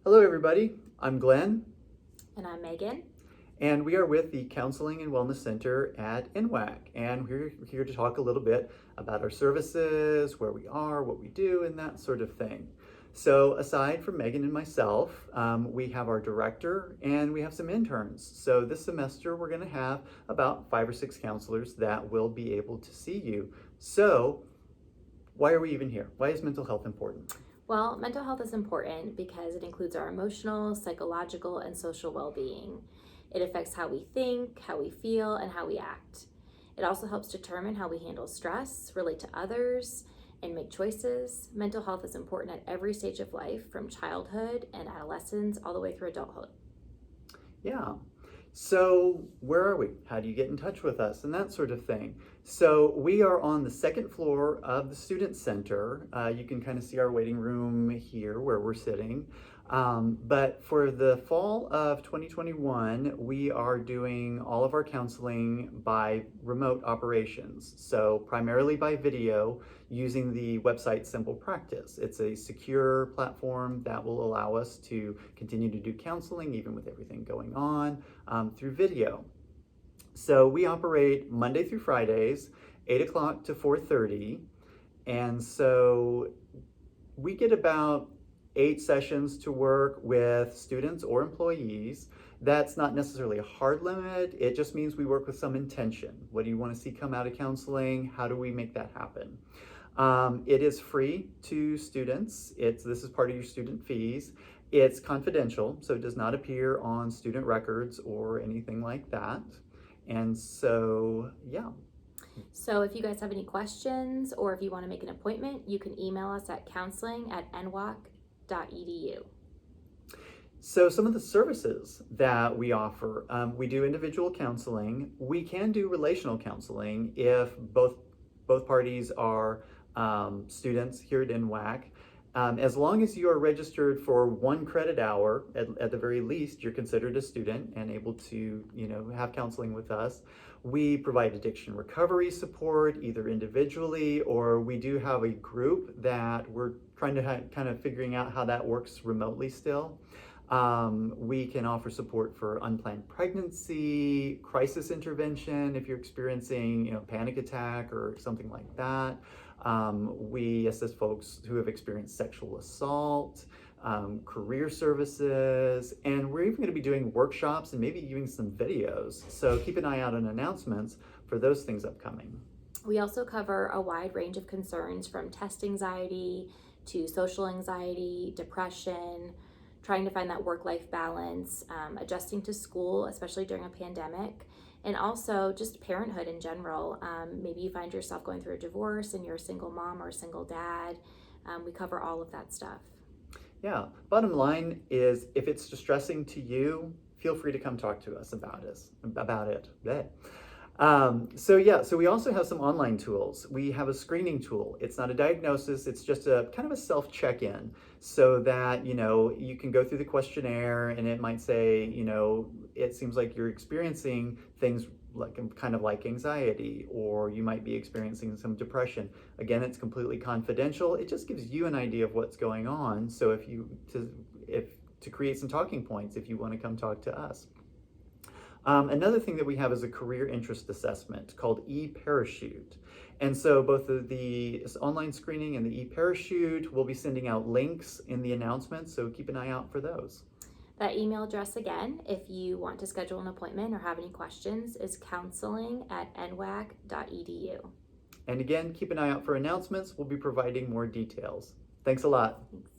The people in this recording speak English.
Hello, everybody. I'm Glenn, And I'm Megan. and we are with the Counseling and Wellness Center at NWACC. And we're here to talk a little bit about our services, where we are, what we do, and that sort of thing. So, aside from Megan and myself, we have our director and we have some interns. So, this semester, we're going to have about 5 or 6 counselors that will be able to see you. So, why are we even here? Why is mental health important? Well, mental health is important because it includes our emotional, psychological, and social well-being. It affects how we think, how we feel, and how we act. It also helps determine how we handle stress, relate to others, and make choices. Mental health is important at every stage of life, from childhood and adolescence all the way through adulthood. Yeah. So, where are we? How do you get in touch with us? And that sort of thing. So, we are on the second floor of the Student Center. You can kind of see our waiting room here where we're sitting. But for the fall of 2021, we are doing all of our counseling by remote operations. So, primarily by video using the website Simple Practice. It's a secure platform that will allow us to continue to do counseling even with everything going on through video. So we operate Monday through Fridays, 8 o'clock to 4:30. And so we get about 8 sessions to work with students or employees. That's not necessarily a hard limit. It just means we work with some intention. What do you want to see come out of counseling? How do we make that happen? It is free to students. This is part of your student fees. It's confidential, so it does not appear on student records or anything like that. And so, yeah. So if you guys have any questions or if you want to make an appointment, you can email us at counseling@nwacc.edu. So some of the services that we offer, we do individual counseling. We can do relational counseling if both parties are students here at NWACC. As long as you are registered for 1 credit hour, at the very least, you're considered a student and able to, have counseling with us. We provide addiction recovery support, either individually, or we do have a group that we're trying to kind of figuring out how that works remotely still. We can offer support for unplanned pregnancy, crisis intervention if you're experiencing, panic attack or something like that. We assist folks who have experienced sexual assault, career services, and we're even going to be doing workshops and maybe even some videos. So keep an eye out on announcements for those things upcoming. We also cover a wide range of concerns from test anxiety to social anxiety, depression, trying to find that work-life balance, adjusting to school, especially during a pandemic, and also just parenthood in general. Maybe you find yourself going through a divorce and you're a single mom or a single dad. We cover all of that stuff. Yeah, bottom line is if it's distressing to you, feel free to come talk to us about it. So we also have some online tools. We have a screening tool. It's not a diagnosis, it's just a kind of a self check-in so that, you can go through the questionnaire and it might say, it seems like you're experiencing things like anxiety, or you might be experiencing some depression. Again, it's completely confidential. It just gives you an idea of what's going on. So to create some talking points if you want to come talk to us. Another thing that we have is a career interest assessment called eParachute. And so both the online screening and the eParachute, we'll be sending out links in the announcements, so keep an eye out for those. That email address again, if you want to schedule an appointment or have any questions, is counseling@nwacc.edu. And again, keep an eye out for announcements. We'll be providing more details. Thanks a lot. Thanks.